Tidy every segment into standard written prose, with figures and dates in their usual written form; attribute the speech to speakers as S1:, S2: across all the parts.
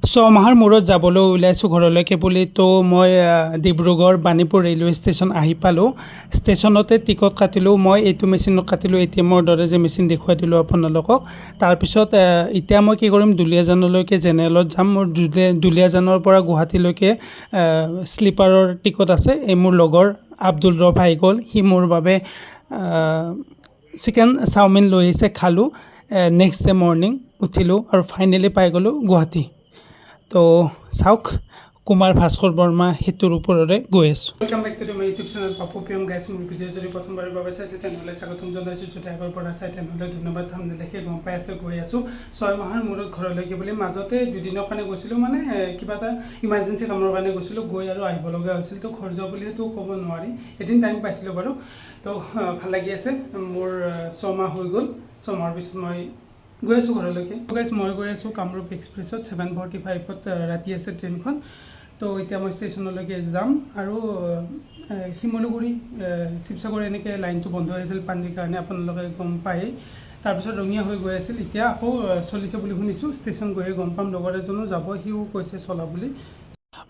S1: ছমাহৰ মূৰত যাবলৈ ওলাইছোঁ ঘৰলৈকে বুলি তো মই ডিব্ৰুগড় বাণীপুৰ ৰেলৱে ষ্টেচন আহি পালোঁ। ষ্টেচনতে টিকট কাটিলোঁ। মই এইটো মেচিনত কাটিলোঁ, এটিএমৰ দৰে যে মেচিন দেখুৱাই দিলোঁ আপোনালোকক। তাৰপিছত এতিয়া মই কি কৰিম, দুলীয়াজানলৈকে জেনেৰেলত যাম। মোৰ দুলীয়াজানৰ পৰা গুৱাহাটীলৈকে শ্লিপাৰৰ টিকট আছে। এই মোৰ লগৰ আব্দুল ৰব আহি গ'ল, সি মোৰ বাবে চিকেন চাওমিন লৈ আহিছে, খালোঁ। নেক্সট ডে মৰ্ণিং উঠিলোঁ আৰু ফাইনেলি পাই গ'লোঁ গুৱাহাটী। তো চাওক, কুমাৰ ভাস্কৰ বৰ্মা সেতুৰ ওপৰৰে গৈ আছোঁ। Welcome back to my YouTube channel Papu PM guys. মোৰ ভিডিঅ' যদি প্ৰথমবাৰৰ বাবে চাইছে তেনেহ'লে স্বাগতম জনাইছোঁ। যদি আগৰ পৰা চাই তেনেহ'লে ধন্যবাদ। দেখি গম পাই আছে গৈ আছোঁ 6 মাহৰ মূৰত ঘৰলৈকে বুলি। মাজতে দুদিনৰ কাৰণে গৈছিলোঁ, মানে কিবা এটা ইমাৰ্জেঞ্চি কামৰ কাৰণে গৈছিলোঁ, গৈ আৰু আহিব লগা হৈছিল। তো ঘৰ যোৱা বুলিতো ক'ব নোৱাৰি, এদিন টাইম পাইছিলোঁ বাৰু। তো ভাল লাগি আছে, মোৰ 6 মাহ হৈ গ'ল। 6 মাহৰ পিছত মই গৈ আছোঁ ঘৰলৈকে। গাইছ, মই গৈ আছোঁ কামৰূপ এক্সপ্ৰেছত। 7:45ত ৰাতি আছে ট্ৰেইনখন। তো এতিয়া মই ষ্টেচনলৈকে যাম আৰু শিমলুগুৰি শিৱসাগৰ এনেকৈ লাইনটো বন্ধ হৈ আছিল পানীৰ কাৰণে, আপোনালোকে গম পায়েই। তাৰপিছত ৰঙীয়া হৈ গৈ আছিল, এতিয়া আকৌ চলিছে বুলি শুনিছোঁ। ষ্টেচন গৈয়ে গম পাম। লগৰ এজনো যাব, সিও কৈছে চলা বুলি।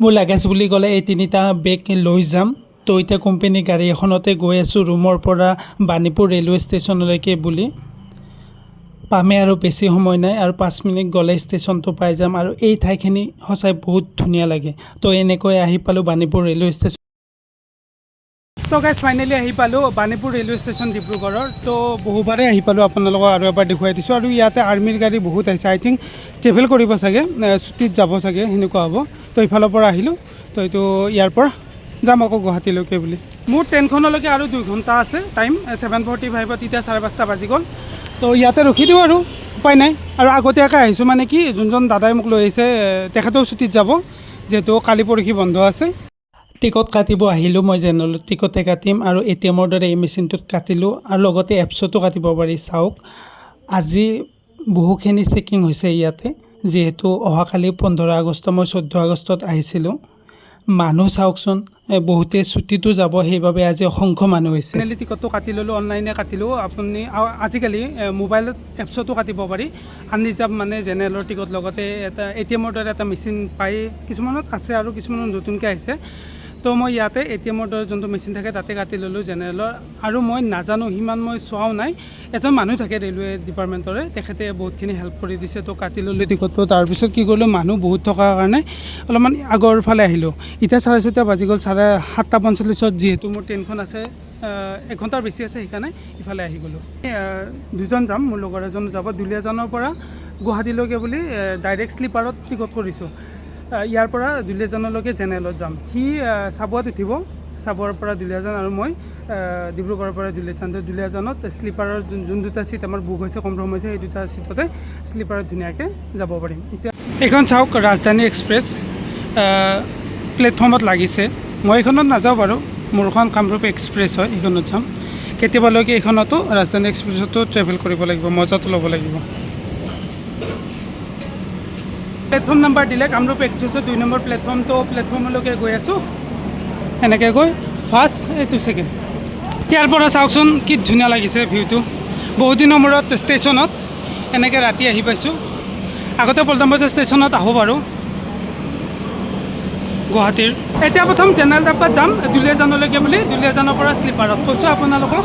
S1: মোৰ লাগেজ বুলি ক'লে এই 3টা বেগ লৈ যাম। তো এতিয়া কোম্পানী গাড়ী এখনতে গৈ আছোঁ ৰুমৰ পৰা বাণীপুৰ ৰেলৱে ষ্টেচনলৈকে বুলি। পামে আৰু বেছি সময় নাই, আৰু 5 মিনিট গ'লে ষ্টেচনটো পাই যাম। আৰু এই ঠাইখিনি সঁচাই বহুত ধুনীয়া লাগে। তো এনেকৈ আহি পালোঁ বাণীপুৰ ৰেলৱে ষ্টেচন। তো গাইজ, ফাইনেলি আহি পালোঁ বাণীপুৰ ৰেলৱে ষ্টেচন ডিব্ৰুগড়ৰ। তো বহুবাৰেই আহি পালোঁ, আপোনালোকক আৰু এবাৰ দেখুৱাই দিছোঁ। আৰু ইয়াতে আৰ্মিৰ গাড়ী বহুত আহিছে, আই থিংক ট্ৰেভেল কৰিব চাগে, ছুটীত যাব চাগে, সেনেকুৱা হ'ব। তো ইফালৰ পৰা আহিলোঁ, তো এইটো ইয়াৰ পৰা যাম আকৌ গুৱাহাটীলৈকে বুলি। মোৰ ট্ৰেইনখনলৈকে আৰু 2 ঘণ্টা আছে টাইম। 7:45ত এতিয়া 5:30 বাজি গ'ল। তো ইয়াতে ৰখি দিওঁ আৰু উপায় নাই। আৰু আগতীয়াকৈ আহিছোঁ, মানে কি, যোনজন দাদাই মোক লৈ আহিছে তেখেতেও ছুটীত যাব, যিহেতু কালি পৰহি বন্ধ আছে। টিকট কাটিব আহিলোঁ মই জেনেৰেলত, টিকটে কাটিম আৰু এটিএমৰ দৰে এই মেচিনটোত কাটিলোঁ। আৰু লগতে এপছতো কাটিব পাৰি। চাওক, আজি বহুখিনি চেকিং হৈছে ইয়াতে, যিহেতু অহাকালি 15 আগষ্ট, মই 14 আগষ্টত আহিছিলোঁ। মানুহ চাওকচোন, বহুতে ছুটীটো যাব, সেইবাবে আজি অসংখ্য মানুহ হৈছে। ফাইনেলি টিকটটো কাটি ল'লোঁ, অনলাইনে কাটিলোঁ। আপুনি আজিকালি মোবাইলত এপছতো কাটিব পাৰি আনৰিজাৰ্ভ, মানে জেনেৰেলৰ টিকট। লগতে এটা এটিএমৰ দৰে এটা মেচিন পায়, কিছুমানত আছে আৰু কিছুমানত নতুনকৈ আহিছে। তো মই ইয়াতে এটিএমৰ দৰে যোনটো মেচিন থাকে তাতে কাটি ল'লোঁ জেনেৰেলৰ। আৰু মই নাজানো, সিমান মই চোৱাও নাই। এজন মানুহ থাকে ৰেলৱে ডিপাৰ্টমেণ্টৰে, তেখেতে বহুতখিনি হেল্প কৰি দিছে। তো কাটি ল'লোঁ টিকটটো। তাৰপিছত কি কৰিলোঁ, মানুহ বহুত থকাৰ কাৰণে অলপমান আগৰ ফালে আহিলোঁ। এতিয়া 4:30 বাজি গ'ল। 7:45ত যিহেতু মোৰ ট্ৰেইনখন আছে, 1 ঘণ্টাৰ বেছি আছে, সেইকাৰণে ইফালে আহি গ'লোঁ। 2জন যাম, মোৰ লগৰ এজনো যাব। দুলীয়াজানৰ পৰা গুৱাহাটীলৈকে বুলি ডাইৰেক্ট শ্লিপাৰত টিকট কৰিছোঁ। ইয়াৰ পৰা দুলীয়াজানলৈকে জেনেৰেলত যাম। সি চাবুৱাত উঠিব, চাবুৱাৰ পৰা দুলীয়াজান, আৰু মই ডিব্ৰুগড়ৰ পৰা দুলীয়াজান। দুলীয়াজানত শ্লিপাৰৰ যোন 2টা ছিট আমাৰ বুক হৈছে, কনফাৰ্ম হৈছে, সেই 2টা ছিটতে শ্লিপাৰত ধুনীয়াকৈ যাব পাৰিম। এতিয়া এইখন চাওক, ৰাজধানী এক্সপ্ৰেছ প্লেটফৰ্মত লাগিছে। মই এইখনত নাযাওঁ বাৰু, মোৰখন কামৰূপ এক্সপ্ৰেছ হয়, এইখনত যাম। কেতিয়াবালৈকে এইখনতো ৰাজধানী এক্সপ্ৰেছতো ট্ৰেভেল কৰিব লাগিব, মজাটো ল'ব লাগিব। প্লেটফৰ্ম নাম্বাৰ দিলে কামৰূপ এক্সপ্ৰেছৰ 2 নম্বৰ প্লেটফৰ্ম। তো প্লেটফৰ্মলৈকে গৈ আছোঁ, এনেকৈ গৈ ফাৰ্ষ্ট, এইটো ছেকেণ্ড। ইয়াৰ পৰা চাওকচোন কি ধুনীয়া লাগিছে ভিউটো। বহুত দিনৰ মূৰত ষ্টেচনত এনেকৈ ৰাতি আহি পাইছোঁ। আগতে পল্টন বজাৰ ষ্টেচনত আহোঁ বাৰু গুৱাহাটীৰ। এতিয়া প্ৰথম জেনেৰেল ডাব্বাত যাম দুলীয়াজানলৈকে বুলি, দুলীয়াজানৰ পৰা শ্লিপাৰত কৈছোঁ আপোনালোকক।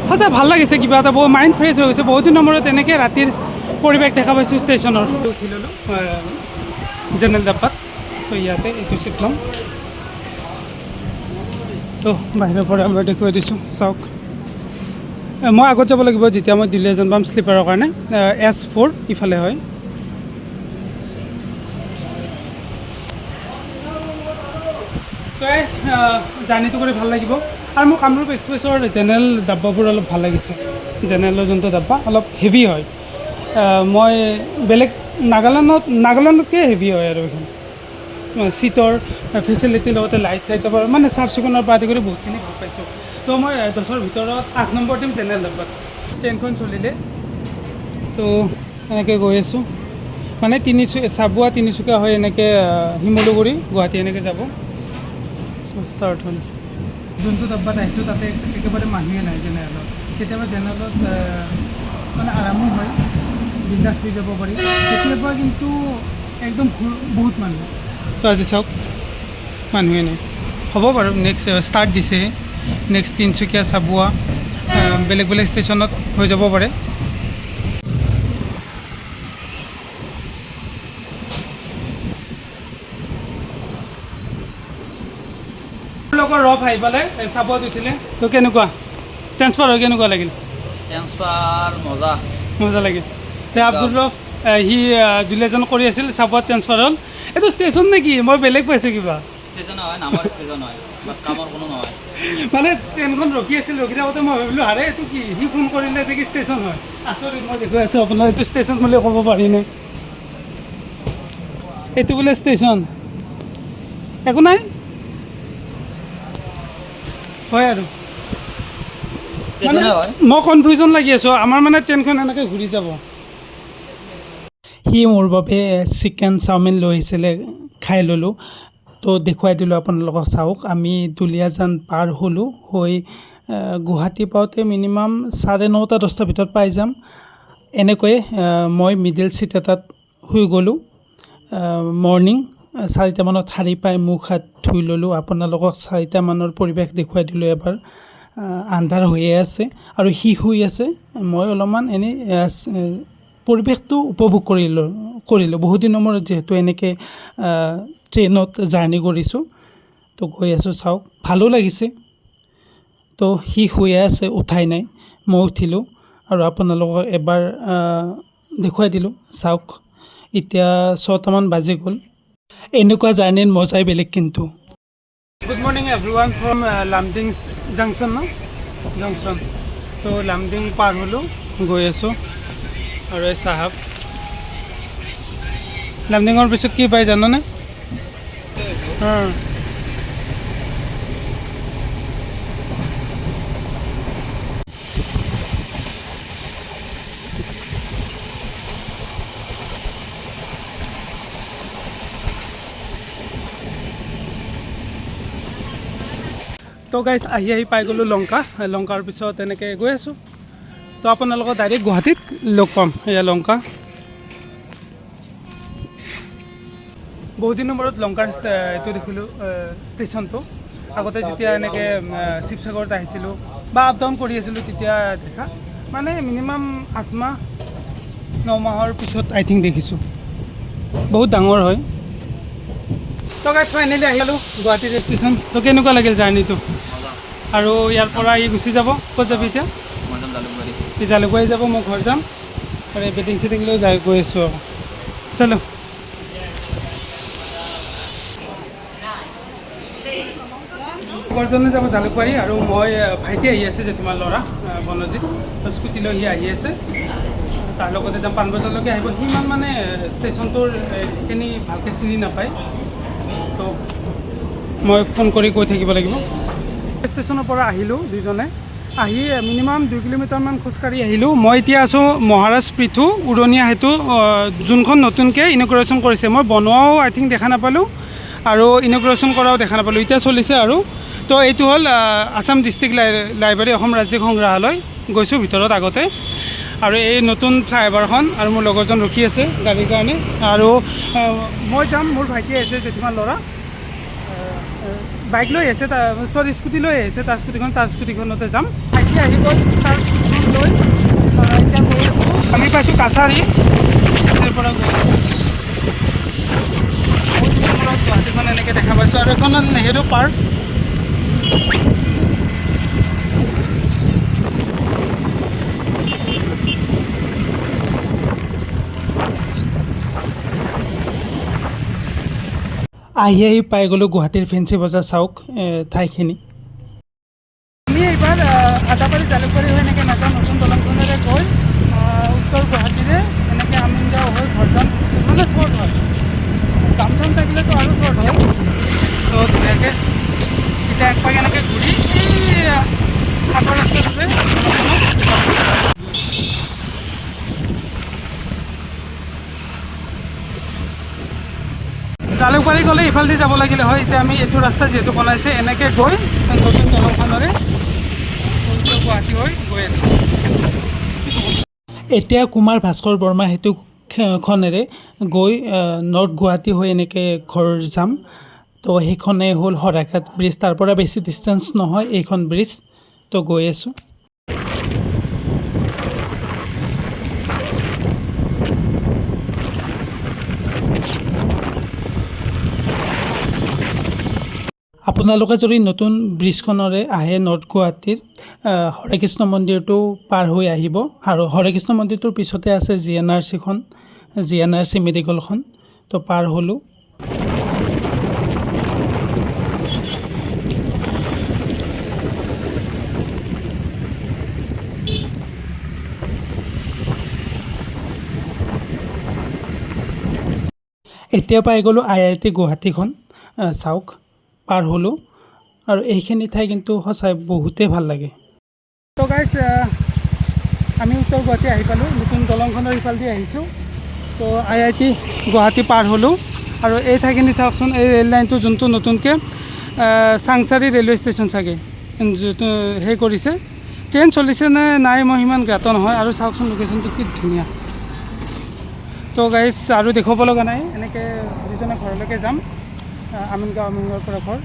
S1: সঁচা ভাল লাগিছে, কিবা এটা বহুত মাইণ্ড ফ্ৰেছ হৈ গৈছে। বহুত দিনৰ মূৰত এনেকৈ ৰাতিৰ পৰিৱেশ দেখা পাইছোঁ ষ্টেচনৰ। উঠি ল'লোঁ জেনেৰেল ডাব্বাত। তো ইয়াতে এইটো চিট ল'ম। তো বাহিৰৰ পৰা মই দেখুৱাই দিছোঁ, চাওক। মই আগত যাব লাগিব যেতিয়া মই দুলীয়াজান পাম শ্লিপাৰৰ কাৰণে। S4 ইফালে হয়। তো জাৰ্ণিটো কৰি ভাল লাগিব। আৰু মোৰ কামৰূপ এক্সপ্ৰেছৰ জেনেৰেল ডাব্বাবোৰ অলপ ভাল লাগিছে। জেনেৰেলৰ যোনটো ডাব্বা অলপ হেভি হয়। মই বেলেগ নাগালেণ্ডতকৈ হেভি হয় আৰু এইখন। ছিটৰ ফেচিলিটিৰ লগতে লাইট চাইটৰ পৰা, মানে চাফ চিকুণৰ পৰা আদি কৰি বহুতখিনি ভাল পাইছোঁ। তো মই 10ৰ ভিতৰত 8 নম্বৰ দিম জেনেৰেল ডাব্বাত। ট্ৰেইনখন চলিলে তো এনেকৈ গৈ আছোঁ, মানে চাবুৱা তিনিচুকীয়া হৈ এনেকৈ শিমলুগুৰি গুৱাহাটী এনেকৈ যাব। ষ্টাৰ্ট হ'ল। যোনটো ডাব্বাত আহিছোঁ তাতে একেবাৰে মানুহে নাই জেনেৰেলত। কেতিয়াবা জেনেৰেলত মানে আৰামো হয়, বিন্দাছ হৈ যাব পাৰি। কেতিয়াবা কিন্তু একদম বহুত মানুহ। তো আজি চাওক মানুহে নাই, হ'ব বাৰু নেক্সট ষ্টাৰ্ট দিছেহে। নেক্সট তিনিচুকীয়া, চাবুৱা, বেলেগ বেলেগ ষ্টেচনত হৈ যাব পাৰে। লগৰ ৰফ আহি পালে চাবুৱাত উঠিলে, তো কেনেকুৱা ট্ৰেন্সফাৰ হৈ কেনেকুৱা লাগিল?
S2: ট্ৰেন্সফাৰ মজা
S1: মজা লাগিল। তে আব্দুল ৰফ সি দুলীয়াজন কৰি আছিল, চাবুৱাত ট্ৰেন্সফাৰ হ'ল। এইটো ষ্টেচন নেকি? মই বেলেগ পাইছোঁ কিবা।
S2: ষ্টেচন হয়, নামৰ ষ্টেচন হয়, বাট কামৰ কোনো নহয়।
S1: মানে ট্ৰেইনখন ৰখি আছিল, ৰখি থাকোঁতে মই ভাবিলোঁ আৰে এইটো কি, সি ফোন কৰিলে যে কি ষ্টেচন হয়। আচৰিত, মই দেখুৱাই আছোঁ আপোনাৰ, এইটো ষ্টেচন বুলি ক'ব পাৰিনে? এইটো বোলে ষ্টেচন, একো নাই, হয় আৰু মানে
S2: ষ্টেচনে হয়।
S1: মই কনফিউজন লাগি আছোঁ, আমাৰ মানে ট্ৰেইনখন এনেকৈ ঘূৰি যাব। সি মোৰ বাবে চিকেন চাওমিন লৈ আহিছিলে, খাই ল'লোঁ। তো দেখুৱাই দিলোঁ আপোনালোকক, চাওক আমি দুলীয়াজান পাৰ হ'লোঁ, হৈ গুৱাহাটী পাওঁতে মিনিমাম 9:30 10টাৰ ভিতৰত পাই যাম। এনেকৈয়ে মই মিডিল ছিট এটাত শুই গ'লোঁ। মৰ্ণিং 4টামানত সাৰি পাই মুখ হাত ধুই ল'লোঁ। আপোনালোকক 4টামানৰ পৰিৱেশ দেখুৱাই দিলোঁ এবাৰ। আন্ধাৰ হৈয়ে আছে আৰু সি শুই আছে, মই অলপমান এনেই পৰিৱেশটো উপভোগ কৰিলোঁ। বহুত দিনৰ মূৰত যিহেতু এনেকৈ ট্ৰেইনত জাৰ্ণি কৰিছোঁ, তো গৈ আছোঁ, চাওক ভালো লাগিছে। তো সি শুয়ে আছে, উঠাই নাই, মই উঠিলোঁ আৰু আপোনালোকক এবাৰ দেখুৱাই দিলোঁ, চাওক। এতিয়া 6টামান বাজি গ'ল। এনেকুৱা জাৰ্ণিৰ মজাই বেলেগ কিন্তু। Good morning everyone from Lumding junction ন জংচন। তো লামডিং পাৰ হ'লোঁ, গৈ আছোঁ আৰু এই চাহাব লামডিঙৰ পিছত কি পায় জাননে? তো গাইজ আহি পাই গ'লোঁ লংকা। লংকাৰ পিছত এনেকৈ গৈ আছোঁ। তো আপোনালোকক ডাইৰেক্ট গুৱাহাটীত লগ পাম। এয়া লংকা। বহুত দিনৰ মূৰত লংকাৰ এইটো দেখিলোঁ ষ্টেচনটো। আগতে যেতিয়া এনেকৈ শিৱসাগৰত আহিছিলোঁ বা আপ ডাউন কৰি আছিলোঁ তেতিয়া দেখা, মানে মিনিমাম 8 মাহ 9 মাহৰ পিছত আই থিংক দেখিছোঁ। বহুত ডাঙৰ হয়। তো গাইজ ফাইনেলি আহিলোঁ গুৱাহাটীৰ ষ্টেচন। তো কেনেকুৱা লাগিল জাৰ্ণিটো? আৰু ইয়াৰ পৰা ই গুচি যাব, ক'ত যাবি এতিয়া?
S2: মই যাম জালুকবাৰী।
S1: ই জালুকবাৰী যাব, মই ঘৰ যাম আৰু এই বেটিং চেটিং লৈ গৈ আছোঁ আৰু। চলো। ঘৰজনে যাব জালুকবাৰী আৰু মই ভাইটি আহি আছে, জেঠীমাৰ ল'ৰা বনজিত, স্কুটি লৈ সি আহি আছে। তাৰ লগতে যাম, পাণবজাৰলৈকে আহিব। সি ইমান মানে ষ্টেচনটোৰ সেইখিনি ভালকৈ চিনি নাপায়, তো মই ফোন কৰি কৈ থাকিব লাগিব। ষ্টেচনৰ পৰা আহিলোঁ দুইজনে, আহি মিনিমাম 2 কিলোমিটাৰমান খোজকাঢ়ি আহিলোঁ। মই এতিয়া আছোঁ মহাৰাজ পৃথু উৰণীয়া সেতু, যোনখন নতুনকৈ ইনগ্ৰেশ্যন কৰিছে। মই বনোৱাও আই থিংক দেখা নাপালোঁ আৰু ইনগ্ৰেশ্যন কৰাও দেখা নাপালোঁ, এতিয়া চলিছে আৰু। তো এইটো হ'ল আছাম ডিষ্ট্ৰিক্ট লাইব্ৰেৰী, অসম ৰাজ্যিক সংগ্ৰহালয়। গৈছোঁ ভিতৰত আগতে, আৰু এই নতুন ফ্লাইঅভাৰখন, আৰু মোৰ লগৰজন ৰখি আছে গাড়ীৰ কাৰণে। আৰু মই যাম, মোৰ ভাইটি আহিছে, জেঠীমাৰ ল'ৰা বাইক লৈ আহিছে, স্কুটি লৈ আহিছে, তাৰ স্কুটিখনতে যাম। ভাইটি আহি গ'ল তাৰ স্কুটিখন লৈ, এতিয়া গৈ আছোঁ। আমি পাইছোঁ কাছাৰী, তাৰ পৰা গৈ আছোঁ। বহুত দিনৰ মূৰত গুৱাহাটীখন এনেকৈ দেখা পাইছোঁ। আৰু এখন নেহেৰু পাৰ্ক। আহি পাই গ'লোঁ গুৱাহাটীৰ ফেঞ্চি বজাৰ, চাওক ঠাইখিনি। আমি এইবাৰ আদাবাৰী জালুকবাৰী হৈ এনেকৈ নাযাওঁ, নতুন দলংখনেৰে গৈ উত্তৰ গুৱাহাটীৰে এনেকৈ আমিনগাঁও হৈ ঘৰ যাম। মানে শ্বৰ্ট হয়, যাম থাকিলেতো আৰু শ্বৰ্ট হয়। তো ধুনীয়াকৈ এতিয়া একপাক এনেকৈ ঘূৰি আগৰ ৰাস্তাটোতে জালুকবাৰী গ'লে ইফালেদি যাব লাগিলে হয়। এতিয়া আমি এইটো ৰাস্তা যিহেতু বনাইছে, এনেকৈ গৈ নতুন দলংখনেৰে গুৱাহাটী হৈ গৈ আছোঁ। এতিয়া কুমাৰ ভাস্কৰ বৰ্মা সেতু খনেৰে গৈ নৰ্থ গুৱাহাটী হৈ এনেকৈ ঘৰ যাম। তো সেইখনেই হ'ল শৰাইঘাট ব্ৰিজ। তাৰ পৰা বেছি ডিষ্টেঞ্চ নহয় এইখন ব্ৰিজ। তো গৈ আছোঁ। আপোনালোকে যদি নতুন ব্ৰিজখনৰে আহে নৰ্থ গুৱাহাটীত, হৰে কৃষ্ণ মন্দিৰটো পাৰ হৈ আহিব আৰু হৰে কৃষ্ণ মন্দিৰটোৰ পিছতে আছে GNRCখন, GNRC মেডিকেলখন। তো পাৰ হ'লোঁ। এতিয়া পাই গ'লোঁ IIT গুৱাহাটীখন। চাওক, পাৰ হ'লোঁ আৰু এইখিনি ঠাই কিন্তু সঁচাই বহুতেই ভাল লাগে। তো গাইজ, আমি উত্তৰ গুৱাহাটী আহি পালোঁ। নতুন দলংখনৰ ইফালেদি আহিছোঁ। তো IIT গুৱাহাটী পাৰ হ'লোঁ আৰু এই ঠাইখিনি চাওকচোন। এই ৰেল লাইনটো যোনটো নতুনকৈ চাংচাৰী ৰেলৱে ষ্টেচন চাগে যিটো সেই কৰিছে। ট্ৰেইন চলিছে নে নাই মই সিমান জ্ঞাত নহয়। আৰু চাওকচোন লোকেশ্যনটো কি ধুনীয়া। তো গাইজ, আৰু দেখুৱাব লগা নাই। এনেকৈ দুজনে ঘৰলৈকে যাম, আমিনগাঁৱৰ পৰা ঘৰ।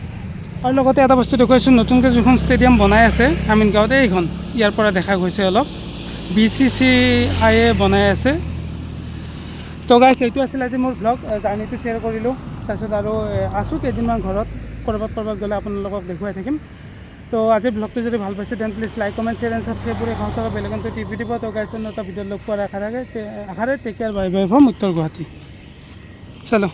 S1: আৰু লগতে এটা বস্তু দেখুৱাইছোঁ, নতুনকৈ যিখন ষ্টেডিয়াম বনাই আছে আমিনগাঁৱত, এইখন ইয়াৰ পৰা দেখা গৈছে অলপ। BCCI বনাই আছে। তো গাইজ, এইটো আছিল আজি মোৰ ব্লগ। জাৰ্ণিটো শ্বেয়াৰ কৰিলোঁ। তাৰপিছত আৰু আছোঁ কেইদিনমান ঘৰত, ক'ৰবাত গ'লে আপোনালোকক দেখুৱাই থাকিম। তো আজিৰ ব্লগটো যদি ভাল পাইছে then please like, comment, share and subscribe কৰি কাষত থকা বেল আইকনটো টিপি দিব। তো গাইজ, অন্য এটা ভিডিঅ'ত লগ পোৱাৰ আশাৰে take care, bye bye from উত্তৰ গুৱাহাটী। চলো।